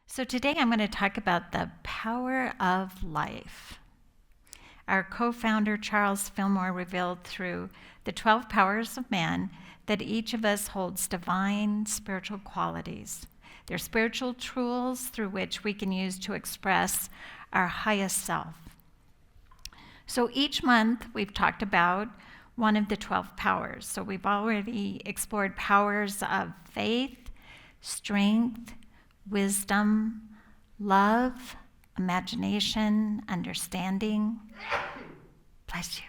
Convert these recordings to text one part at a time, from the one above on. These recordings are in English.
So today I'm going to talk about the power of life. Our co-founder Charles Fillmore revealed through the 12 powers of man that each of us holds divine spiritual qualities. They're spiritual tools through which we can use to express our highest self. So each month we've talked about one of the 12 powers. So we've already explored powers of faith, strength, wisdom, love, imagination, understanding, bless you,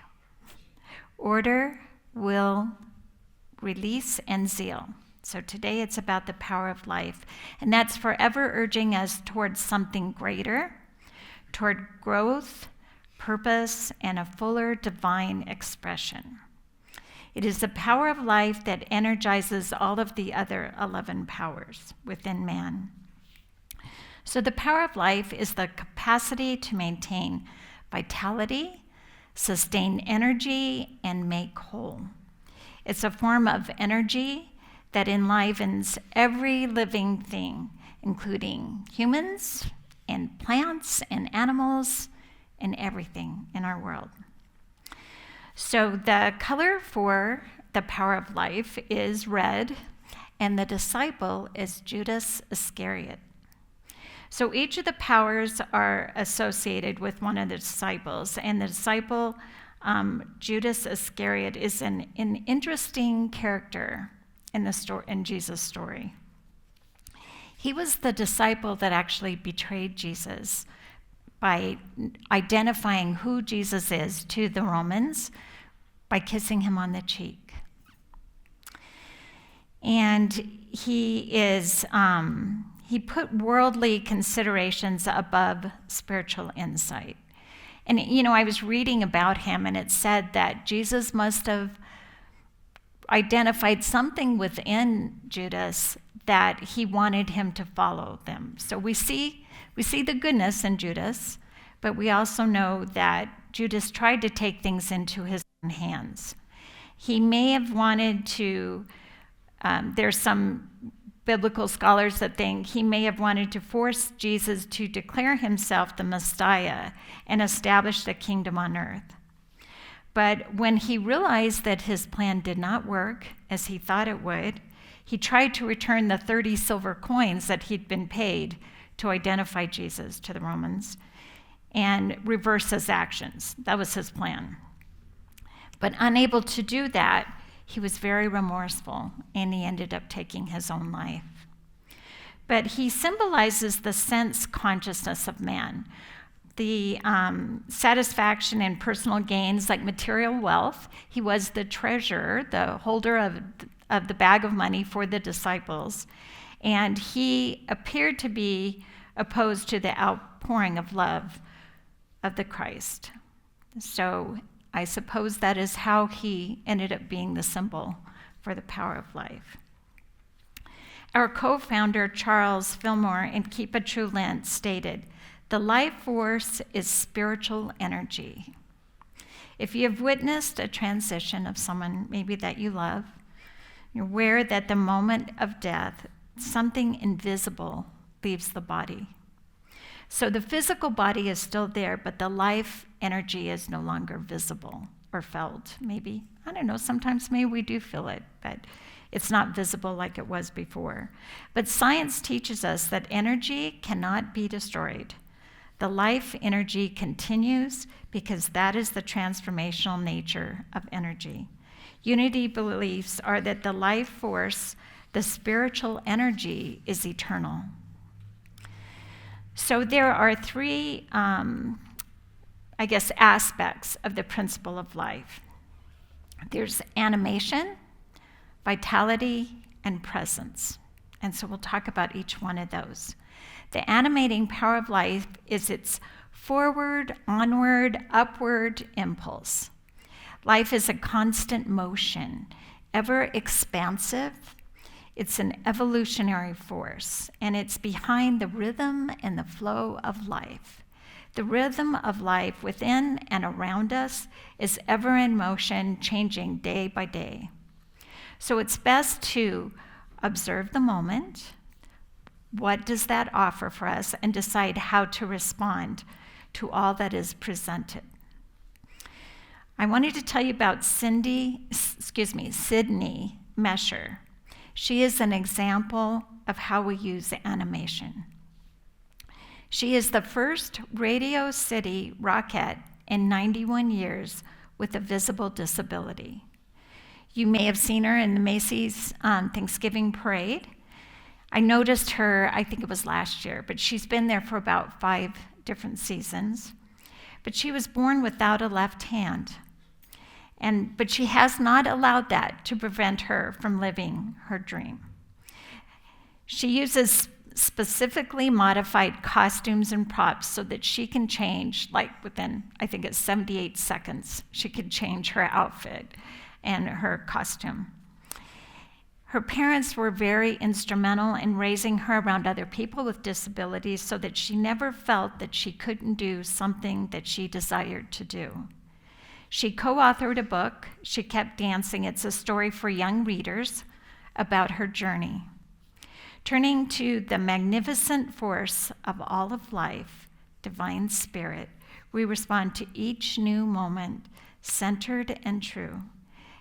order, will, release, and zeal. So today it's about the power of life, and that's forever urging us towards something greater, toward growth, purpose, and a fuller divine expression. It is the power of life that energizes all of the other 11 powers within man. So the power of life is the capacity to maintain vitality, sustain energy, and make whole. It's a form of energy that enlivens every living thing, including humans and plants and animals and everything in our world. So the color for the power of life is red, and the disciple is Judas Iscariot. So each of the powers are associated with one of the disciples, and the disciple, Judas Iscariot, is an interesting character in Jesus' story. He was the disciple that actually betrayed Jesus by identifying who Jesus is to the Romans by kissing him on the cheek. And he put worldly considerations above spiritual insight. And, I was reading about him, and it said that Jesus must have identified something within Judas that he wanted him to follow them. So we see the goodness in Judas, but we also know that Judas tried to take things into his own hands. He may have wanted to, there's some biblical scholars that think he may have wanted to force Jesus to declare himself the Messiah and establish the kingdom on earth. But when he realized that his plan did not work as he thought it would, he tried to return the 30 silver coins that he'd been paid to identify Jesus to the Romans and reverse his actions. That was his plan. But unable to do that, he was very remorseful, and he ended up taking his own life. But he symbolizes the sense consciousness of man, the satisfaction and personal gains like material wealth. He was the treasurer, the holder of the bag of money for the disciples, and he appeared to be opposed to the outpouring of love of the Christ. So I suppose that is how he ended up being the symbol for the power of life. Our co-founder, Charles Fillmore, in Keep a True Lent, stated, "The life force is spiritual energy." If you have witnessed a transition of someone maybe that you love, you're aware that the moment of death, something invisible leaves the body. So the physical body is still there, but the life energy is no longer visible or felt. Maybe, I don't know, sometimes maybe we do feel it, but it's not visible like it was before. But science teaches us that energy cannot be destroyed. The life energy continues because that is the transformational nature of energy. Unity beliefs are that the life force, the spiritual energy, is eternal. So there are three, aspects of the principle of life. There's animation, vitality, and presence. And so we'll talk about each one of those. The animating power of life is its forward, onward, upward impulse. Life is a constant motion, ever expansive. It's an evolutionary force, and it's behind the rhythm and the flow of life. The rhythm of life within and around us is ever in motion, changing day by day. So it's best to observe the moment, What does that offer for us? And decide how to respond to all that is presented. I wanted to tell you about Sydney Mesher. She is an example of how we use animation. She is the first Radio City Rockette in 91 years with a visible disability. You may have seen her in the Macy's Thanksgiving Parade. I noticed her, I think it was last year, but she's been there for about 5 different seasons. But she was born without a left hand. But she has not allowed that to prevent her from living her dream. She uses specifically modified costumes and props so that she can change, like within, I think it's 78 seconds, she could change her outfit and her costume. Her parents were very instrumental in raising her around other people with disabilities so that she never felt that she couldn't do something that she desired to do. She co-authored a book, She Kept Dancing. It's a story for young readers about her journey. Turning to the magnificent force of all of life, divine spirit, we respond to each new moment, centered and true.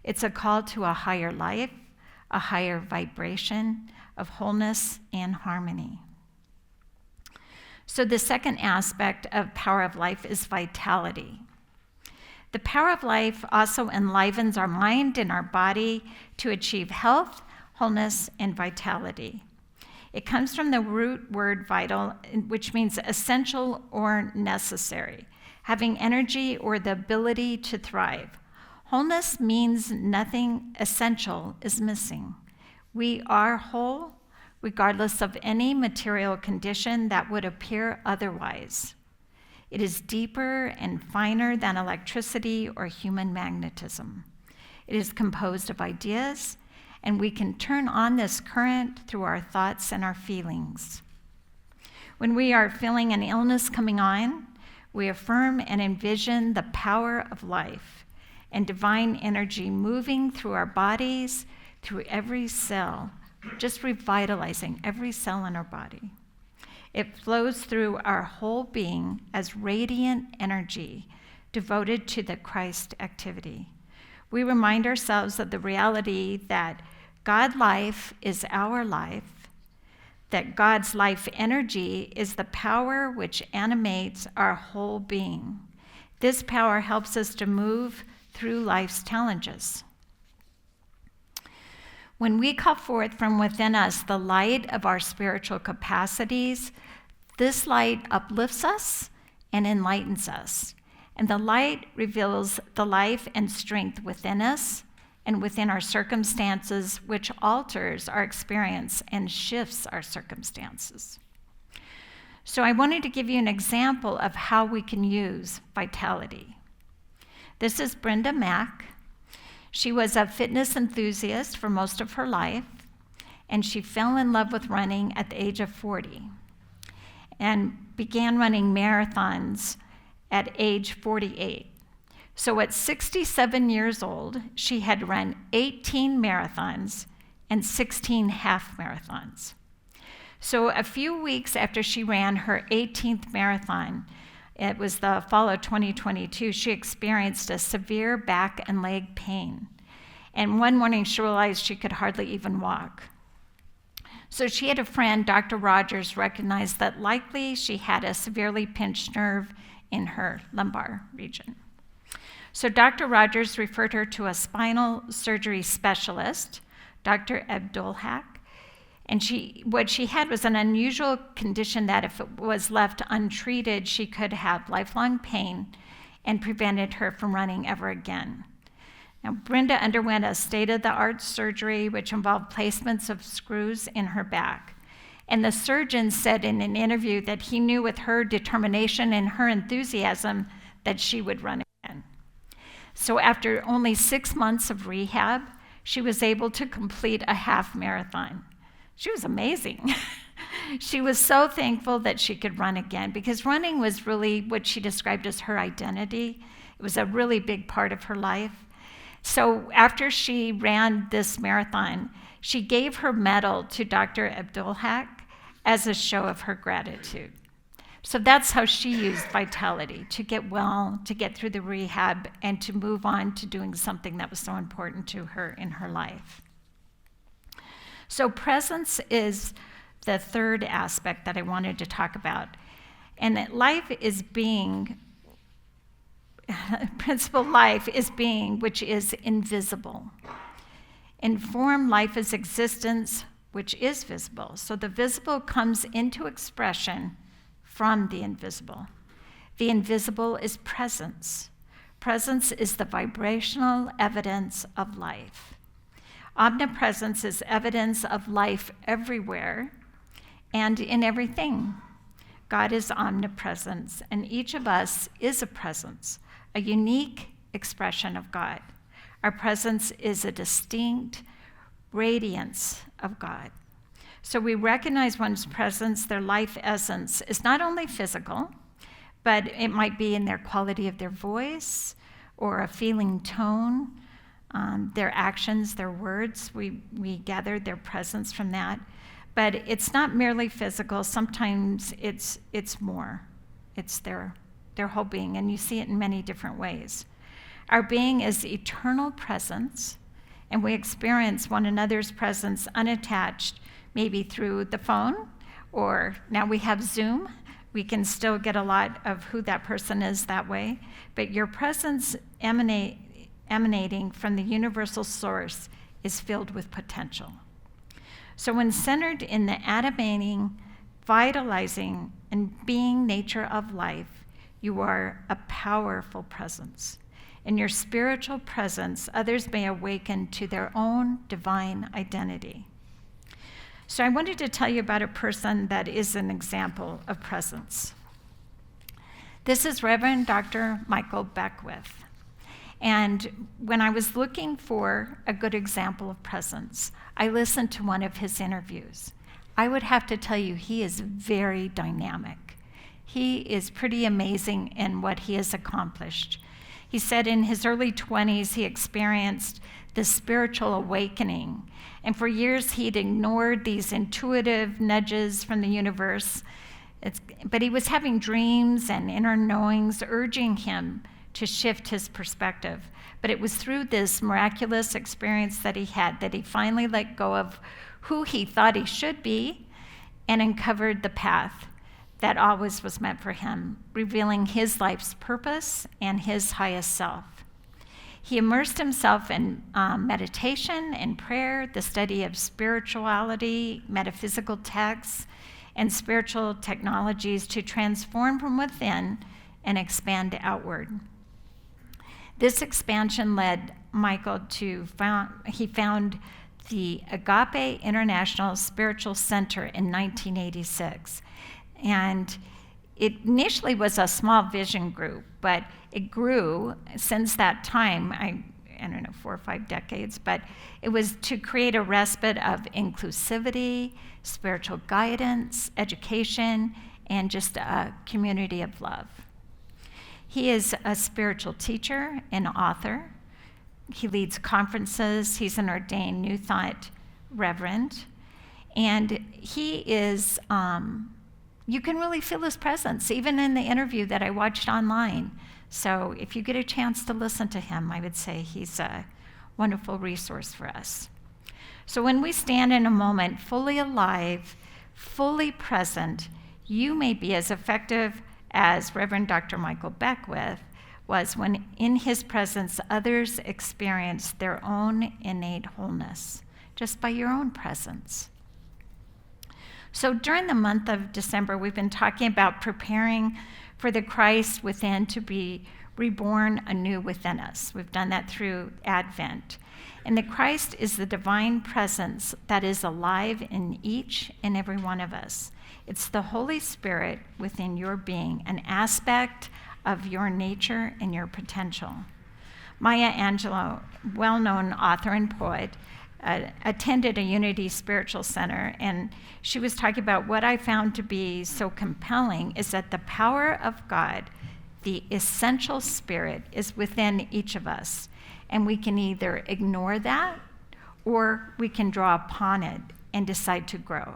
It's a call to a higher life, a higher vibration of wholeness and harmony. So the second aspect of Power of Life is vitality. The power of life also enlivens our mind and our body to achieve health, wholeness, and vitality. It comes from the root word vital, which means essential or necessary, having energy or the ability to thrive. Wholeness means nothing essential is missing. We are whole, regardless of any material condition that would appear otherwise. It is deeper and finer than electricity or human magnetism. It is composed of ideas, and we can turn on this current through our thoughts and our feelings. When we are feeling an illness coming on, we affirm and envision the power of life and divine energy moving through our bodies, through every cell, just revitalizing every cell in our body. It flows through our whole being as radiant energy devoted to the Christ activity. We remind ourselves of the reality that God life is our life, that God's life energy is the power which animates our whole being. This power helps us to move through life's challenges. When we call forth from within us the light of our spiritual capacities, this light uplifts us and enlightens us. And the light reveals the life and strength within us and within our circumstances, which alters our experience and shifts our circumstances. So I wanted to give you an example of how we can use vitality. This is Brenda Mack. She was a fitness enthusiast for most of her life, and she fell in love with running at the age of 40 and began running marathons at age 48. So at 67 years old, she had run 18 marathons and 16 half marathons. So a few weeks after she ran her 18th marathon, it was the fall of 2022, she experienced a severe back and leg pain. And one morning she realized she could hardly even walk. So she had a friend, Dr. Rogers, recognize that likely she had a severely pinched nerve in her lumbar region. So Dr. Rogers referred her to a spinal surgery specialist, Dr. Abdulhak, and what she had was an unusual condition that if it was left untreated, she could have lifelong pain and prevented her from running ever again. Now, Brenda underwent a state-of-the-art surgery which involved placements of screws in her back. And the surgeon said in an interview that he knew with her determination and her enthusiasm that she would run again. So after only 6 months of rehab, she was able to complete a half marathon. She was amazing. She was so thankful that she could run again because running was really what she described as her identity. It was a really big part of her life. So after she ran this marathon, she gave her medal to Dr. Abdulhak as a show of her gratitude. So that's how she used vitality, to get well, to get through the rehab, and to move on to doing something that was so important to her in her life. So presence is the third aspect that I wanted to talk about. And that life is being, principle life is being, which is invisible. In form, life is existence, which is visible. So the visible comes into expression from the invisible. The invisible is presence. Presence is the vibrational evidence of life. Omnipresence is evidence of life everywhere and in everything. God is omnipresence, and each of us is a presence, a unique expression of God. Our presence is a distinct radiance of God. So we recognize one's presence, their life essence, is not only physical, but it might be in their quality of their voice or a feeling tone, their actions, their words. We gather their presence from that. But it's not merely physical. Sometimes it's more. It's their whole being, and you see it in many different ways. Our being is eternal presence, and we experience one another's presence unattached, maybe through the phone, or now we have Zoom. We can still get a lot of who that person is that way, but your presence emanating from the universal source is filled with potential. So when centered in the animating, vitalizing, and being nature of life, you are a powerful presence. In your spiritual presence, others may awaken to their own divine identity. So I wanted to tell you about a person that is an example of presence. This is Reverend Dr. Michael Beckwith. And when I was looking for a good example of presence, I listened to one of his interviews. I would have to tell you, he is very dynamic. He is pretty amazing in what he has accomplished. He said in his early 20s, he experienced this spiritual awakening. And for years, he'd ignored these intuitive nudges from the universe. But he was having dreams and inner knowings urging him to shift his perspective. But it was through this miraculous experience that he had that he finally let go of who he thought he should be and uncovered the path that always was meant for him, revealing his life's purpose and his highest self. He immersed himself in meditation and prayer, the study of spirituality, metaphysical texts, and spiritual technologies to transform from within and expand outward. This expansion led Michael to found the Agape International Spiritual Center in 1986. And it initially was a small vision group, but it grew since that time, I don't know, 4 or 5 decades, but it was to create a respite of inclusivity, spiritual guidance, education, and just a community of love. He is a spiritual teacher and author. He leads conferences. He's an ordained New Thought reverend. And he is, you can really feel his presence, even in the interview that I watched online. So if you get a chance to listen to him, I would say he's a wonderful resource for us. So when we stand in a moment fully alive, fully present, you may be as effective as Reverend Dr. Michael Beckwith was when in his presence others experience their own innate wholeness, just by your own presence. So during the month of December, we've been talking about preparing for the Christ within to be reborn anew within us. We've done that through Advent. And the Christ is the divine presence that is alive in each and every one of us. It's the Holy Spirit within your being, an aspect of your nature and your potential. Maya Angelou, well-known author and poet, attended a Unity Spiritual Center, and she was talking about what I found to be so compelling is that the power of God, the essential spirit, is within each of us. And we can either ignore that or we can draw upon it and decide to grow.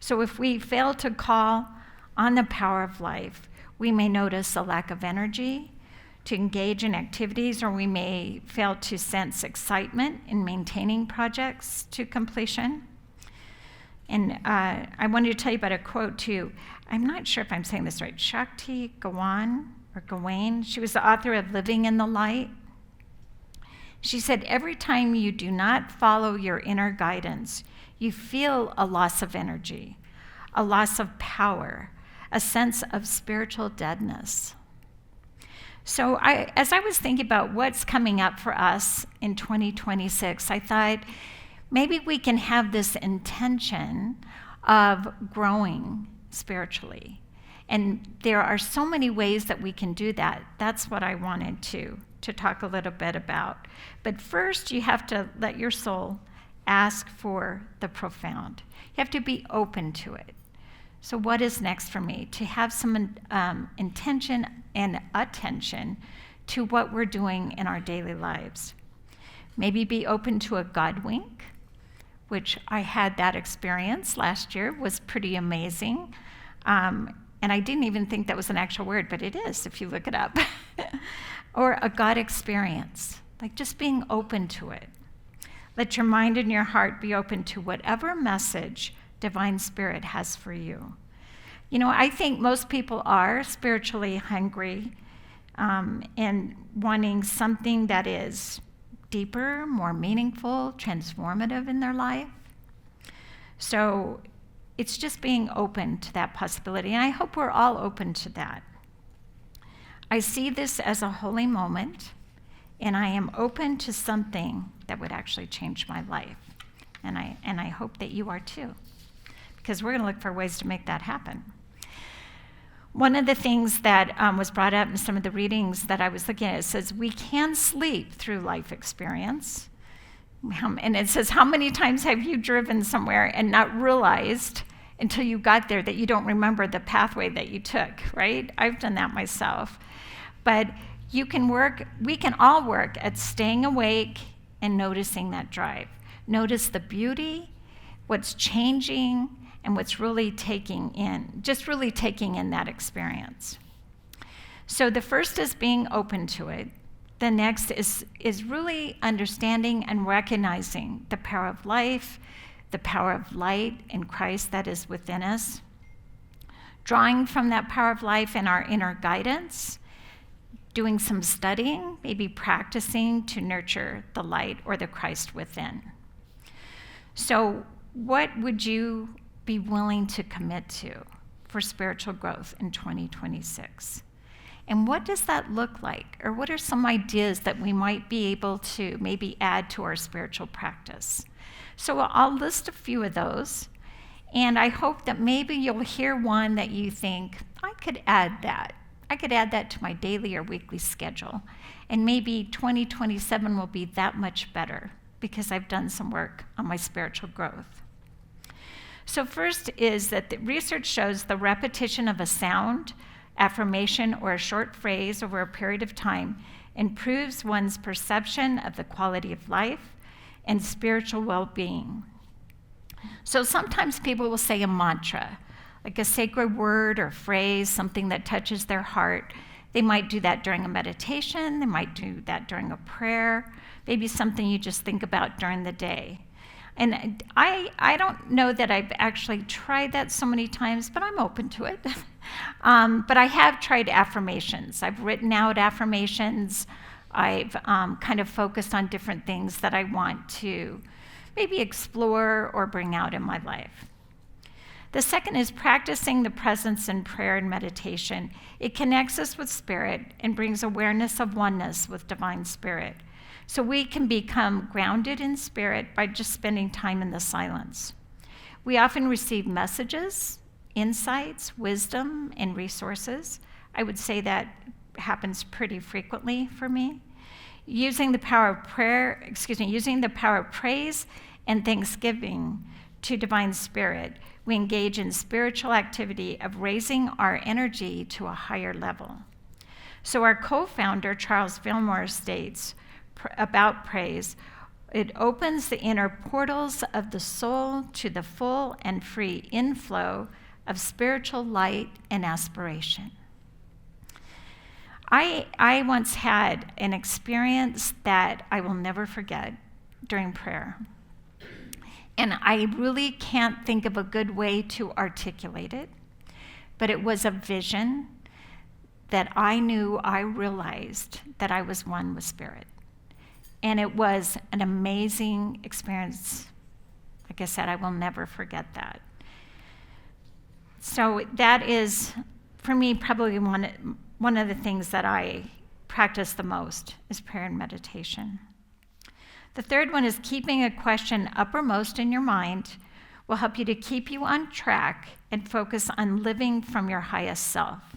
So if we fail to call on the power of life, we may notice a lack of energy to engage in activities, or we may fail to sense excitement in maintaining projects to completion. And I wanted to tell you about a quote too. I'm not sure if I'm saying this right. Shakti Gawain, she was the author of Living in the Light. She said, every time you do not follow your inner guidance, you feel a loss of energy, a loss of power, a sense of spiritual deadness. So as I was thinking about what's coming up for us in 2026, I thought maybe we can have this intention of growing spiritually. And there are so many ways that we can do that. That's what I wanted to talk a little bit about. But first, you have to let your soul ask for the profound. You have to be open to it. So what is next for me? To have some intention and attention to what we're doing in our daily lives. Maybe be open to a God wink, which I had that experience last year, was pretty amazing. And I didn't even think that was an actual word, but it is if you look it up. Or a God experience, like just being open to it. Let your mind and your heart be open to whatever message Divine Spirit has for you. You know, I think most people are spiritually hungry and wanting something that is deeper, more meaningful, transformative in their life. So it's just being open to that possibility, and I hope we're all open to that. I see this as a holy moment, and I am open to something that would actually change my life. And I hope that you are too, because we're going to look for ways to make that happen. One of the things that was brought up in some of the readings that I was looking at, it says we can sleep through life experience. And it says, how many times have you driven somewhere and not realized until you got there that you don't remember the pathway that you took, right? I've done that myself. But we can all work at staying awake and noticing that drive. Notice the beauty, what's changing, and what's really taking in that experience. So the first is being open to it. The next is really understanding and recognizing the power of life, the power of light in Christ that is within us. Drawing from that power of life in our inner guidance, doing some studying, maybe practicing to nurture the light or the Christ within. So what would you be willing to commit to for spiritual growth in 2026? And what does that look like? Or what are some ideas that we might be able to maybe add to our spiritual practice? So I'll list a few of those, and I hope that maybe you'll hear one that you think, I could add that. I could add that to my daily or weekly schedule. And maybe 2027 will be that much better because I've done some work on my spiritual growth. So first is that the research shows the repetition of a sound, affirmation, or a short phrase over a period of time improves one's perception of the quality of life and spiritual well-being. So sometimes people will say a mantra, like a sacred word or phrase, something that touches their heart. They might do that during a meditation, they might do that during a prayer, maybe something you just think about during the day. And I don't know that I've actually tried that so many times, but I'm open to it. But I have tried affirmations. I've written out affirmations. I've kind of focused on different things that I want to maybe explore or bring out in my life. The second is practicing the presence in prayer and meditation. It connects us with Spirit and brings awareness of oneness with Divine Spirit. So we can become grounded in Spirit by just spending time in the silence. We often receive messages, insights, wisdom, and resources. I would say that happens pretty frequently for me. Using the power of praise and thanksgiving to Divine Spirit, we engage in spiritual activity of raising our energy to a higher level. So our co-founder, Charles Fillmore, states about praise, It opens the inner portals of the soul to the full and free inflow of spiritual light and aspiration. I once had an experience that I will never forget during prayer. And I really can't think of a good way to articulate it, but it was a vision that I realized that I was one with Spirit. And it was an amazing experience. Like I said, I will never forget that. So that is, for me, probably one of the things that I practice the most is prayer and meditation. The third one is keeping a question uppermost in your mind will help you to keep you on track and focus on living from your highest self.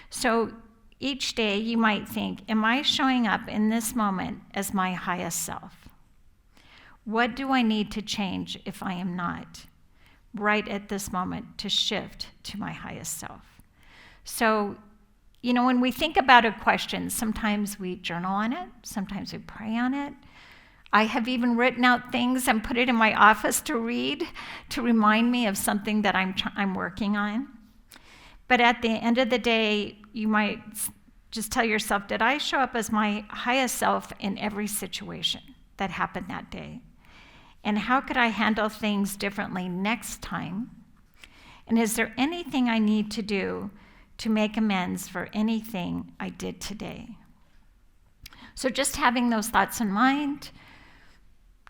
So each day you might think, am I showing up in this moment as my highest self? What do I need to change if I am not? Right at this moment to shift to my highest self. So, when we think about a question, sometimes we journal on it, sometimes we pray on it. I have even written out things and put it in my office to read to remind me of something that I'm working on. But at the end of the day, you might just tell yourself, did I show up as my highest self in every situation that happened that day? And how could I handle things differently next time? And is there anything I need to do to make amends for anything I did today? So just having those thoughts in mind,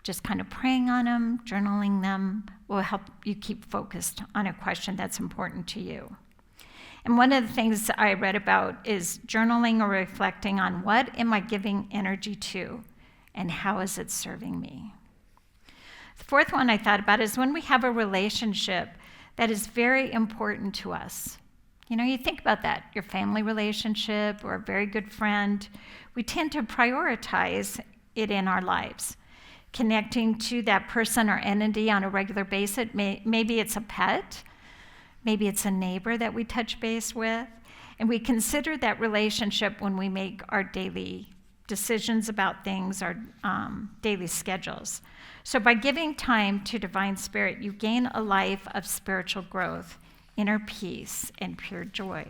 just kind of praying on them, journaling them, will help you keep focused on a question that's important to you. And one of the things I read about is journaling or reflecting on what am I giving energy to and how is it serving me? The fourth one I thought about is when we have a relationship that is very important to us. You think about that, your family relationship or a very good friend. We tend to prioritize it in our lives. Connecting to that person or entity on a regular basis. Maybe it's a pet. Maybe it's a neighbor that we touch base with. And we consider that relationship when we make our daily decisions about things, our daily schedules. So by giving time to Divine Spirit, you gain a life of spiritual growth, inner peace, and pure joy.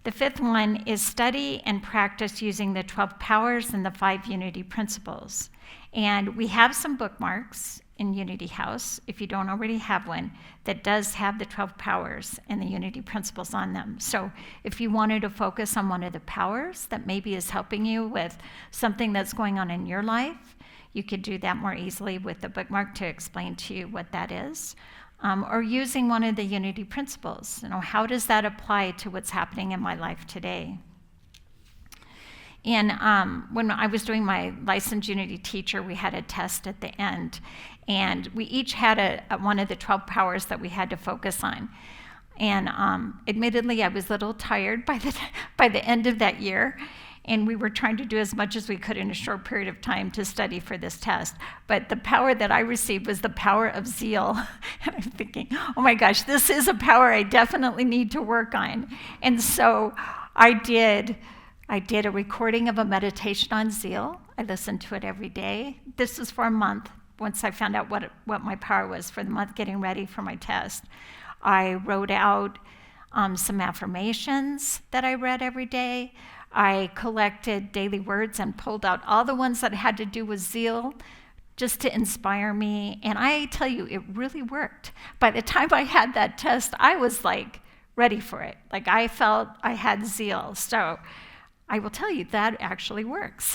The fifth one is study and practice using the 12 powers and the 5 unity principles. And we have some bookmarks in Unity House, if you don't already have one, that does have the 12 powers and the unity principles on them. So if you wanted to focus on one of the powers that maybe is helping you with something that's going on in your life, you could do that more easily with the bookmark to explain to you what that is. Or using one of the unity principles. How does that apply to what's happening in my life today? And when I was doing my licensed unity teacher, we had a test at the end. And we each had one of the 12 powers that we had to focus on. And admittedly, I was a little tired by the end of that year. And we were trying to do as much as we could in a short period of time to study for this test. But the power that I received was the power of zeal. And I'm thinking, oh my gosh, this is a power I definitely need to work on. And so I did a recording of a meditation on zeal. I listened to it every day. This was for a month. Once I found out what my power was for the month, getting ready for my test, I wrote out some affirmations that I read every day. I collected daily words and pulled out all the ones that had to do with zeal just to inspire me. And I tell you, it really worked. By the time I had that test, I was ready for it. I felt I had zeal. So I will tell you that actually works.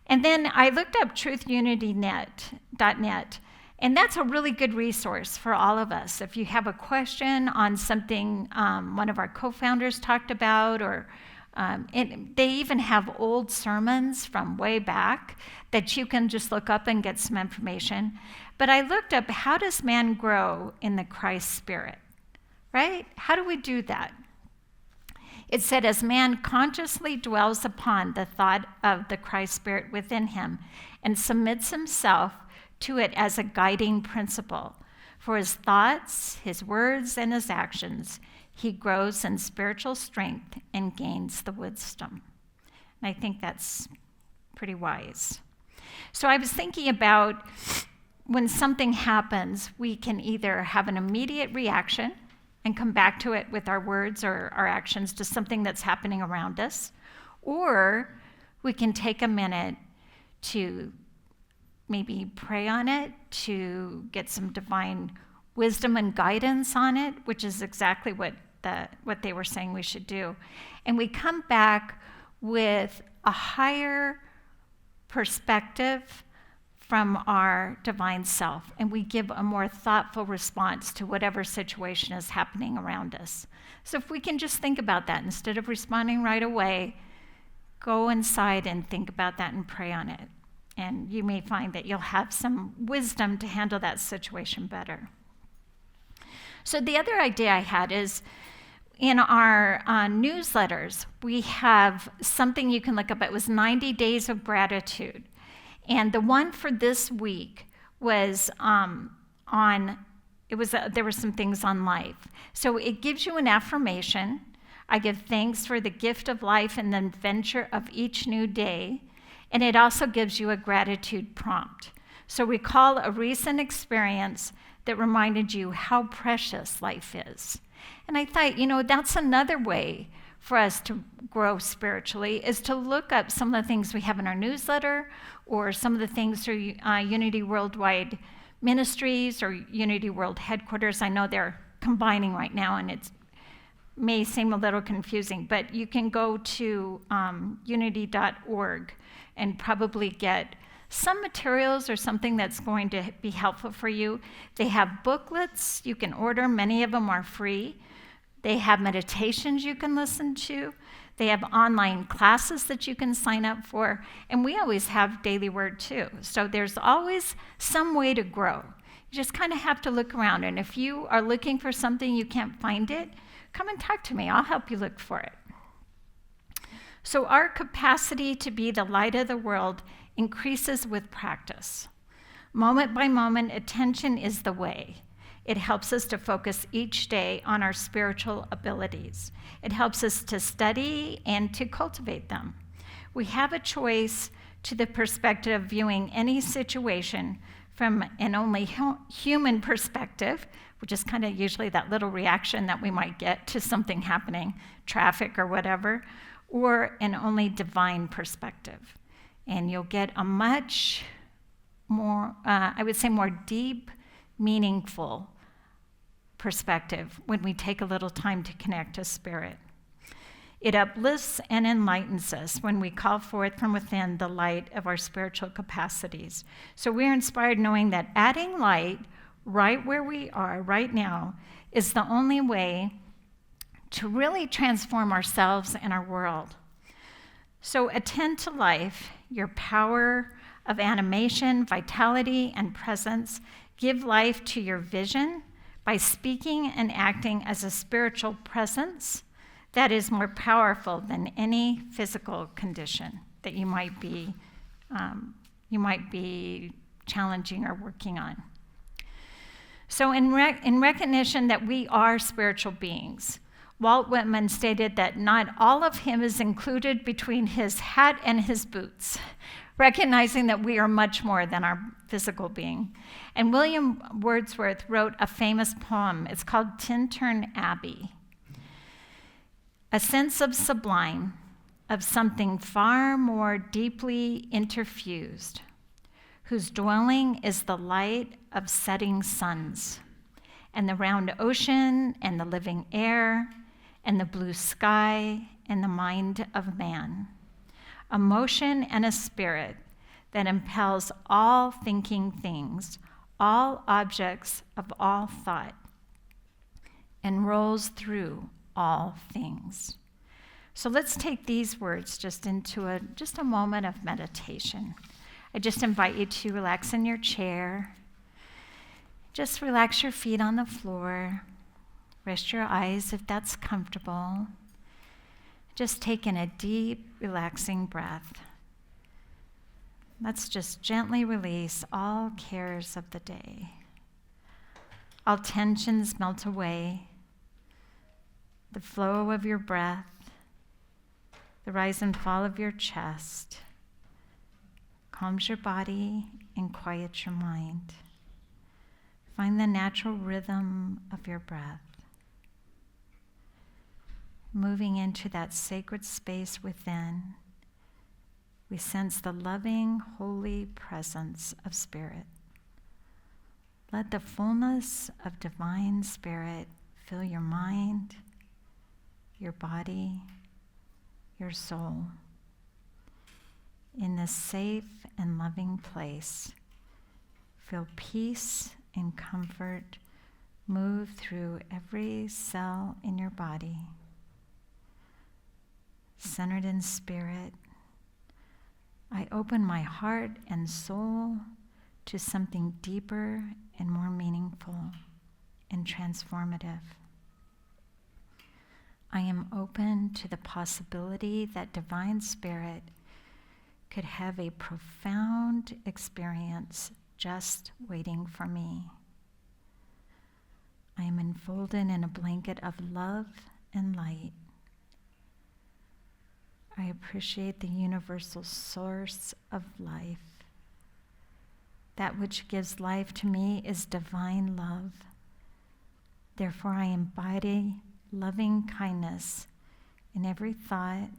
And then I looked up truthunitynet.net. And that's a really good resource for all of us. If you have a question on something one of our co-founders talked about, or and they even have old sermons from way back that you can just look up and get some information. But I looked up, how does man grow in the Christ spirit, right? How do we do that? It said, as man consciously dwells upon the thought of the Christ spirit within him and submits himself to it as a guiding principle for his thoughts, his words, and his actions, he grows in spiritual strength and gains the wisdom. And I think that's pretty wise. So I was thinking about when something happens, we can either have an immediate reaction and come back to it with our words or our actions to something that's happening around us, or we can take a minute to maybe pray on it, to get some divine wisdom and guidance on it, which is exactly what they were saying we should do. And we come back with a higher perspective from our divine self, and we give a more thoughtful response to whatever situation is happening around us. So if we can just think about that instead of responding right away, go inside and think about that and pray on it. And you may find that you'll have some wisdom to handle that situation better. So the other idea I had is in our newsletters, we have something you can look up. It was 90 Days of Gratitude. And the one for this week was there were some things on life. So it gives you an affirmation. I give thanks for the gift of life and the adventure of each new day. And it also gives you a gratitude prompt. So recall a recent experience that reminded you how precious life is. And I thought, that's another way for us to grow spiritually, is to look up some of the things we have in our newsletter or some of the things through Unity Worldwide Ministries or Unity World Headquarters. I know they're combining right now, and it may seem a little confusing, but you can go to unity.org and probably get some materials or something that's going to be helpful for you. They have booklets you can order. Many of them are free. They have meditations you can listen to. They have online classes that you can sign up for. And we always have Daily Word too. So there's always some way to grow. You just kind of have to look around. And if you are looking for something, you can't find it, come and talk to me. I'll help you look for it. So our capacity to be the light of the world increases with practice. Moment by moment, attention is the way. It helps us to focus each day on our spiritual abilities. It helps us to study and to cultivate them. We have a choice to the perspective of viewing any situation from an only human perspective, which is kind of usually that little reaction that we might get to something happening, traffic or whatever, or an only divine perspective. And you'll get a much more, more deep, meaningful perspective when we take a little time to connect to Spirit. It uplifts and enlightens us when we call forth from within the light of our spiritual capacities. So we're inspired knowing that adding light right where we are right now is the only way to really transform ourselves and our world. So attend to life, your power of animation, vitality, and presence. Give life to your vision by speaking and acting as a spiritual presence that is more powerful than any physical condition that you might be challenging or working on. So in recognition that we are spiritual beings, Walt Whitman stated that not all of him is included between his hat and his boots, recognizing that we are much more than our physical being. And William Wordsworth wrote a famous poem. It's called Tintern Abbey. A sense of sublime, of something far more deeply interfused, whose dwelling is the light of setting suns, and the round ocean, and the living air, and the blue sky, and the mind of man. A motion and a spirit that impels all thinking things, all objects of all thought, and rolls through all things. So let's take these words just into a moment of meditation. I just invite you to relax in your chair. Just relax your feet on the floor. Rest your eyes if that's comfortable. Just take in a deep, relaxing breath. Let's just gently release all cares of the day. All tensions melt away. The flow of your breath, the rise and fall of your chest, calms your body and quiets your mind. Find the natural rhythm of your breath. Moving into that sacred space within, we sense the loving, holy presence of Spirit. Let the fullness of divine Spirit fill your mind, your body, your soul. In this safe and loving place, feel peace and comfort move through every cell in your body. Centered in Spirit, I open my heart and soul to something deeper and more meaningful and transformative. I am open to the possibility that Divine Spirit could have a profound experience just waiting for me. I am enfolded in a blanket of love and light. I appreciate the universal source of life. That which gives life to me is divine love. Therefore, I embody loving kindness in every thought,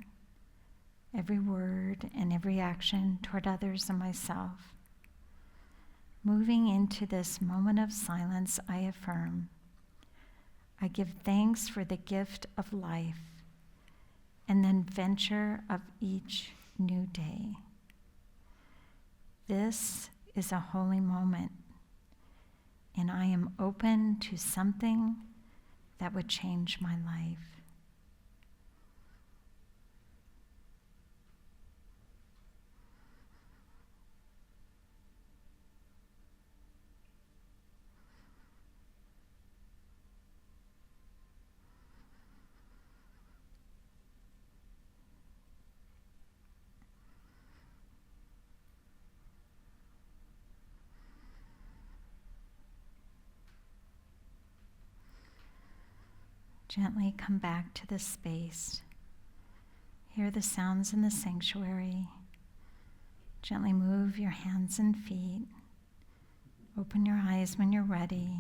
every word, and every action toward others and myself. Moving into this moment of silence, I affirm, I give thanks for the gift of life and the adventure of each new day. This is a holy moment, and I am open to something that would change my life. Gently come back to this space. Hear the sounds in the sanctuary. Gently move your hands and feet. Open your eyes when you're ready.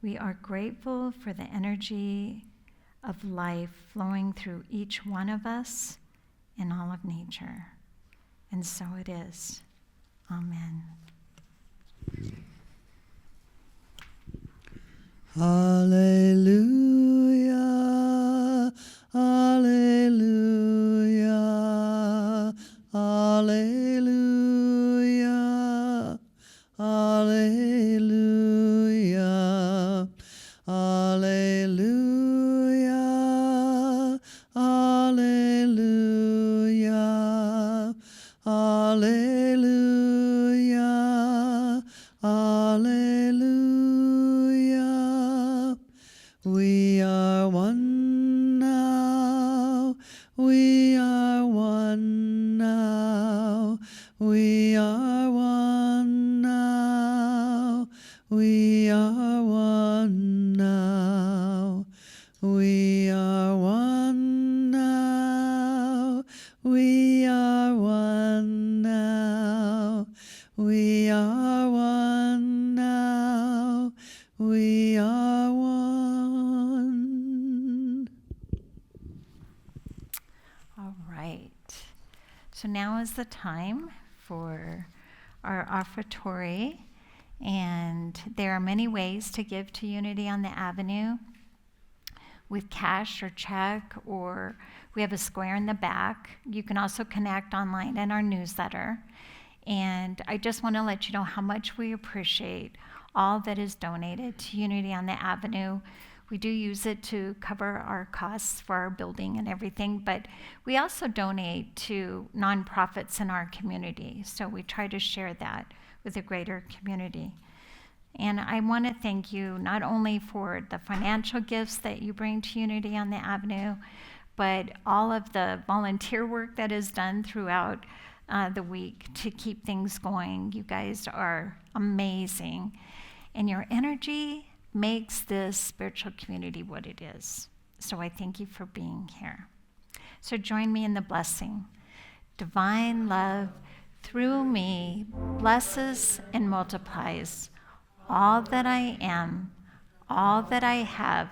We are grateful for the energy of life flowing through each one of us and all of nature. And so it is. Amen. Alleluia, alleluia, alleluia, alleluia, alleluia, alleluia, alleluia, alleluia. We are one now, we are one now, we are one now, we are one now, we are one now, we are one now, we are one now, we are one. All right. So now is the time for our offertory, and there are many ways to give to Unity on the Avenue, with cash or check, or we have a square in the back. You can also connect online in our newsletter. And I just want to let you know how much we appreciate all that is donated to Unity on the Avenue. We do use it to cover our costs for our building and everything, but we also donate to nonprofits in our community. So we try to share that with the greater community. And I want to thank you not only for the financial gifts that you bring to Unity on the Avenue, but all of the volunteer work that is done throughout the week to keep things going. You guys are amazing. And your energy makes this spiritual community what it is. So I thank you for being here. So join me in the blessing. Divine love, through me blesses and multiplies all that I am, all that I have,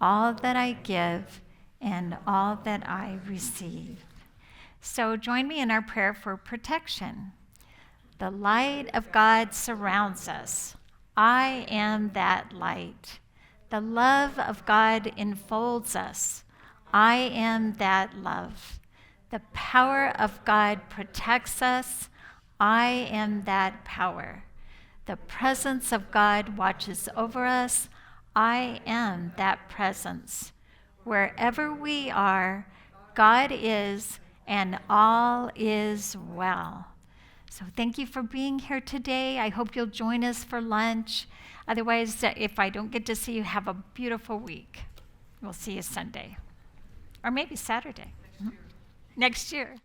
all that I give, and all that I receive. So join me in our prayer for protection. The light of God surrounds us. I am that light. The love of God enfolds us. I am that love. The power of God protects us. I am that power. The presence of God watches over us. I am that presence. Wherever we are, God is, and all is well. So thank you for being here today. I hope you'll join us for lunch. Otherwise, if I don't get to see you, have a beautiful week. We'll see you Sunday. Or maybe Saturday. Next year.